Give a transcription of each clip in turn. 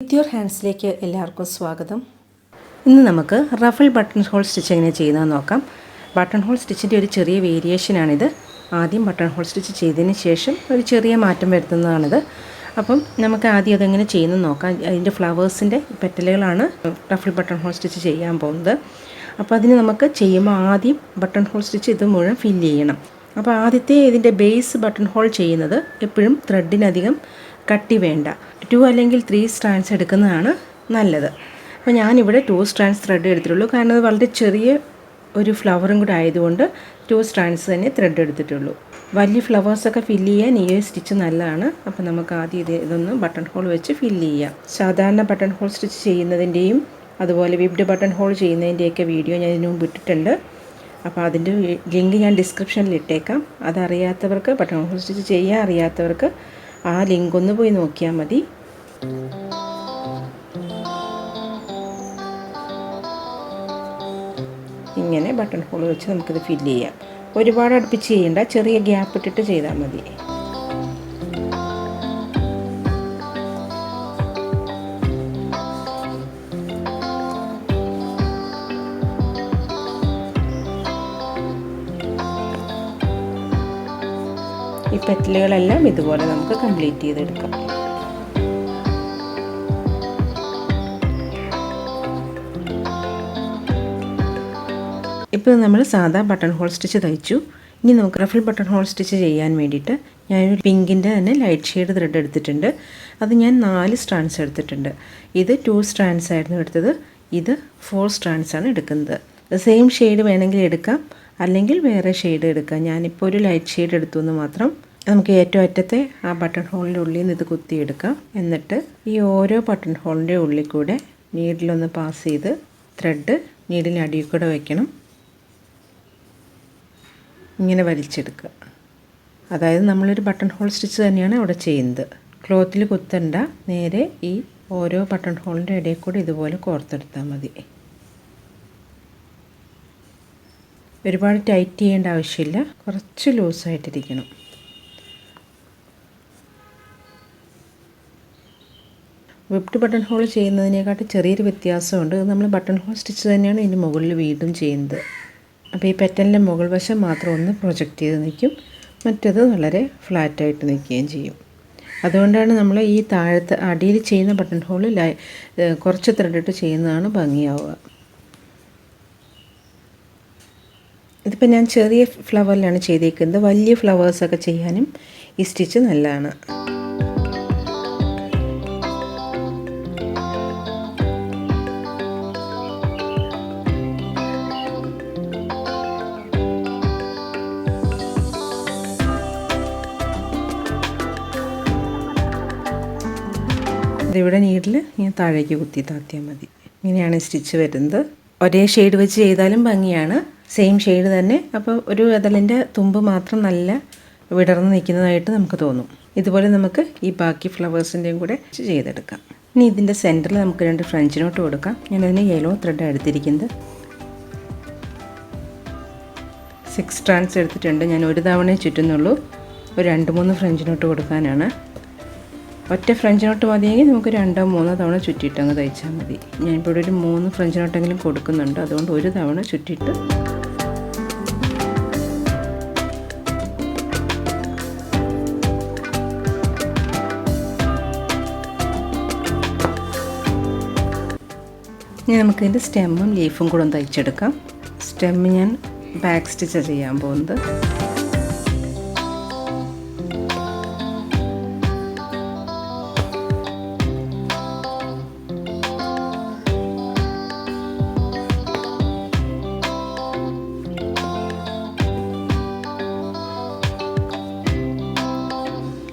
With your ഹാൻഡ്സിലേക്ക് എല്ലാവർക്കും സ്വാഗതം. ഇന്ന് നമുക്ക് റഫിൾ ബട്ടൺ ഹോൾ സ്റ്റിച്ച് എങ്ങനെ ചെയ്യുന്നതെന്ന് നോക്കാം. ബട്ടൺ ഹോൾ സ്റ്റിച്ചിൻ്റെ ഒരു ചെറിയ വേരിയേഷനാണിത്. ആദ്യം ബട്ടൺ ഹോൾ സ്റ്റിച്ച് ചെയ്തതിന് ശേഷം ഒരു ചെറിയ മാറ്റം വരുത്തുന്നതാണിത്. അപ്പം നമുക്ക് ആദ്യം അതെങ്ങനെ ചെയ്യുന്നത് നോക്കാം. അതിൻ്റെ ഫ്ലവേഴ്സിൻ്റെ പെറ്റലുകളാണ് റഫിൾ ബട്ടൺ ഹോൾ സ്റ്റിച്ച് ചെയ്യാൻ പോകുന്നത്. അപ്പോൾ അതിന് നമുക്ക് ചെയ്യുമ്പോൾ ആദ്യം ബട്ടൺ ഹോൾ സ്റ്റിച്ച് ഇത് മുഴുവൻ ഫില്ല് ചെയ്യണം. അപ്പോൾ ആദ്യത്തെ ഇതിൻ്റെ ബേസ് ബട്ടൺ ഹോൾ ചെയ്യുന്നത് എപ്പോഴും ത്രെഡിനധികം കട്ടി വേണ്ട, 2 അല്ലെങ്കിൽ 3 സ്ട്രാൻഡ്സ് എടുക്കുന്നതാണ് നല്ലത്. അപ്പോൾ ഞാനിവിടെ 2 സ്ട്രാൻഡ്സ് ത്രെഡ് എടുത്തിട്ടുള്ളൂ. കാരണം അത് വളരെ ചെറിയ ഒരു ഫ്ലവറും കൂടെ ആയതുകൊണ്ട് 2 സ്ട്രാൻഡ്സ് തന്നെ ത്രെഡ് എടുത്തിട്ടുള്ളൂ. വലിയ ഫ്ലവേഴ്സൊക്കെ ഫില്ല് ചെയ്യാൻ ഈ സ്റ്റിച്ച് നല്ലതാണ്. അപ്പോൾ നമുക്ക് ആദ്യം ഇതൊന്ന് ബട്ടൺ ഹോൾ വെച്ച് ഫില്ല് ചെയ്യാം. സാധാരണ ബട്ടൺ ഹോൾ സ്റ്റിച്ച് ചെയ്യുന്നതിൻ്റെയും അതുപോലെ വിബ്ഡ് ബട്ടൺ ഹോൾ ചെയ്യുന്നതിൻ്റെയൊക്കെ വീഡിയോ ഞാൻ ഇതിനു മുമ്പ് ഇട്ടിട്ടുണ്ട്. അപ്പോൾ അതിൻ്റെ ലിങ്ക് ഞാൻ ഡിസ്ക്രിപ്ഷനിൽ ഇട്ടേക്കാം. അതറിയാത്തവർക്ക്, ബട്ടൺ ഹോൾ സ്റ്റിച്ച് ചെയ്യാൻ അറിയാത്തവർക്ക് ആ ലിങ്ക് ഒന്ന് പോയി നോക്കിയാൽ മതി. ഇങ്ങനെ ബട്ടൺ ഹോൾ വെച്ച് നമുക്കിത് ഫില്ല് ചെയ്യാം. ഒരുപാട് അടുപ്പിച്ച് ചെയ്യണ്ട, ചെറിയ ഗ്യാപ്പ് ഇട്ടിട്ട് ചെയ്താൽ മതി. ഈ പെറ്റലുകളെല്ലാം ഇതുപോലെ നമുക്ക് കംപ്ലീറ്റ് ചെയ്തെടുക്കാം. ഇപ്പോൾ നമ്മൾ സാധാ ബട്ടൺ ഹോൾ സ്റ്റിച്ച് തയ്ച്ചു. ഇനി നമുക്ക് റഫിൾ ബട്ടൺ ഹോൾ സ്റ്റിച്ച് ചെയ്യാൻ വേണ്ടിയിട്ട് ഞാനൊരു പിങ്കിൻ്റെ തന്നെ ലൈറ്റ് ഷെയ്ഡ് ത്രെഡ് എടുത്തിട്ടുണ്ട്. അത് ഞാൻ 4 സ്ട്രാൻഡ്സ് എടുത്തിട്ടുണ്ട്. ഇത് 2 സ്ട്രാൻഡ്സ് ആയിരുന്നു എടുത്തത്. ഇത് 4 സ്ട്രാൻഡ്സ് ആണ് എടുക്കുന്നത്. സെയിം ഷെയ്ഡ് വേണമെങ്കിൽ എടുക്കാം, അല്ലെങ്കിൽ വേറെ ഷെയ്ഡ് എടുക്കാം. ഞാനിപ്പോൾ ഒരു ലൈറ്റ് ഷെയ്ഡ് എടുത്തു എന്ന് മാത്രം. നമുക്ക് ഏറ്റവും അറ്റത്തെ ആ ബട്ടൺ ഹോളിൻ്റെ ഉള്ളിൽ നിന്ന് ഇത് കുത്തിയെടുക്കാം. എന്നിട്ട് ഈ ഓരോ ബട്ടൺ ഹോളിൻ്റെ ഉള്ളിൽ കൂടെ നീഡിലൊന്ന് പാസ് ചെയ്ത് ത്രെഡ് നീഡിലിന് അടിയിൽ കൂടെ വയ്ക്കണം. ഇങ്ങനെ വലിച്ചെടുക്കുക. അതായത് നമ്മളൊരു ബട്ടൺ ഹോൾ സ്റ്റിച്ച് തന്നെയാണ് അവിടെ ചെയ്യുന്നത്. ക്ലോത്തിൽ കുത്തണ്ട, നേരെ ഈ ഓരോ ബട്ടൺ ഹോളിൻ്റെ ഇടയിൽ കൂടെ ഇതുപോലെ കോർത്തെടുത്താൽ മതി. ഒരുപാട് ടൈറ്റ് ചെയ്യേണ്ട ആവശ്യമില്ല, കുറച്ച് ലൂസായിട്ടിരിക്കണം. വിബ്ഡ് ബട്ടൺ ഹോൾ ചെയ്യുന്നതിനെക്കാട്ട് ചെറിയൊരു വ്യത്യാസമുണ്ട്. നമ്മൾ ബട്ടൺ ഹോൾ സ്റ്റിച്ച് തന്നെയാണ് ഇതിന് മുകളിൽ വീണ്ടും ചെയ്യുന്നത്. അപ്പോൾ ഈ പെറ്റലിൻ്റെ മുകൾ വശം മാത്രം ഒന്ന് പ്രൊജക്റ്റ് ചെയ്ത് നിൽക്കും, മറ്റത് വളരെ ഫ്ലാറ്റായിട്ട് നിൽക്കുകയും ചെയ്യും. അതുകൊണ്ടാണ് നമ്മൾ ഈ താഴത്തെ അടിയിൽ ചെയ്യുന്ന ബട്ടൺ ഹോളിൽ കുറച്ച് ത്രെഡിട്ട് ചെയ്യുന്നതാണ് ഭംഗിയാവുക. ഇതിപ്പോൾ ഞാൻ ചെറിയ ഫ്ലവറിലാണ് ചെയ്തേക്കുന്നത്. വലിയ ഫ്ലവേഴ്സൊക്കെ ചെയ്യാനും ഈ സ്റ്റിച്ച് നല്ലതാണ്. ഇതിവിടെ നീഡിൽ ഞാൻ താഴേക്ക് കുത്തി താത്തിയാൽ മതി. ഇങ്ങനെയാണ് സ്റ്റിച്ച് വരുന്നത്. ഒരേ ഷെയ്ഡ് വെച്ച് ചെയ്താലും ഭംഗിയാണ്, സെയിം ഷെയ്ഡ് തന്നെ. അപ്പോൾ ഒരു അതിലിൻ്റെ തുമ്പ് മാത്രം നല്ല വിടർന്ന് നിൽക്കുന്നതായിട്ട് നമുക്ക് തോന്നും. ഇതുപോലെ നമുക്ക് ഈ ബാക്കി ഫ്ലവേഴ്സിൻ്റെയും കൂടെ ചെയ്തെടുക്കാം. ഇനി ഇതിൻ്റെ സെൻറ്ററിൽ നമുക്ക് 2 ഫ്രഞ്ച് നോട്ട് കൊടുക്കാം. ഞാനതിന് യെല്ലോ ത്രെഡ് എടുത്തിരിക്കുന്നത്. 6 സ്ട്രാൻഡ്സ് എടുത്തിട്ടുണ്ട്. ഞാൻ ഒരു തവണ ചുറ്റുന്നുള്ളൂ. ഒരു 2-3 ഫ്രഞ്ച് നോട്ട് കൊടുക്കാനാണ്. ഒറ്റ ഫ്രഞ്ച് നോട്ട് മതിയെങ്കിൽ നമുക്ക് 2-3 തവണ ചുറ്റിയിട്ട് അങ്ങ് തയ്ച്ചാൽ മതി. ഞാനിപ്പോൾ ഒരു 3 ഫ്രഞ്ച് നോട്ടെങ്കിലും കൊടുക്കുന്നുണ്ട്. അതുകൊണ്ട് ഒരു തവണ ചുറ്റിയിട്ട് ഇനി നമുക്കിതിൻ്റെ സ്റ്റെമ്മും ലീഫും കൂടെ ഒന്ന് തയ്ച്ചെടുക്കാം. സ്റ്റെമ്മ് ഞാൻ ബാക്ക് സ്റ്റിച്ചാണ് ചെയ്യാൻ പോകുന്നത്.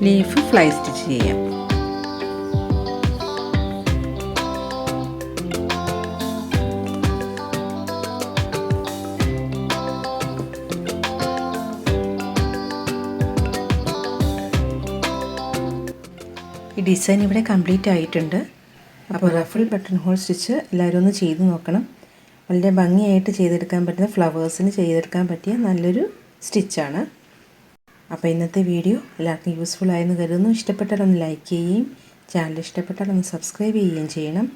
ലീഫ് ഫ്ലൈ സ്റ്റിച്ച് ചെയ്യാം. ഈ ഡിസൈൻ ഇവിടെ കംപ്ലീറ്റ് ആയിട്ടുണ്ട്. അപ്പോൾ റഫിൾ ബട്ടൺ ഹോൾ സ്റ്റിച്ച് എല്ലാവരും ഒന്ന് ചെയ്ത് നോക്കണം. വളരെ ഭംഗിയായിട്ട് ചെയ്തെടുക്കാൻ പറ്റുന്ന, ഫ്ലവേഴ്സിന് ചെയ്തെടുക്കാൻ പറ്റിയ നല്ലൊരു സ്റ്റിച്ചാണ്. അപ്പോൾ ഇന്നത്തെ വീഡിയോ എല്ലാവർക്കും യൂസ്ഫുൾ ആയെന്ന് കരുതുന്നു. ഇഷ്ടപ്പെട്ടാൽ ഒന്ന് ലൈക്ക് ചെയ്യുകയും ചാനൽ ഇഷ്ടപ്പെട്ടാൽ ഒന്ന് സബ്സ്ക്രൈബ് ചെയ്യുകയും ചെയ്യണം.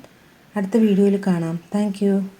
അടുത്ത വീഡിയോയിൽ കാണാം. താങ്ക്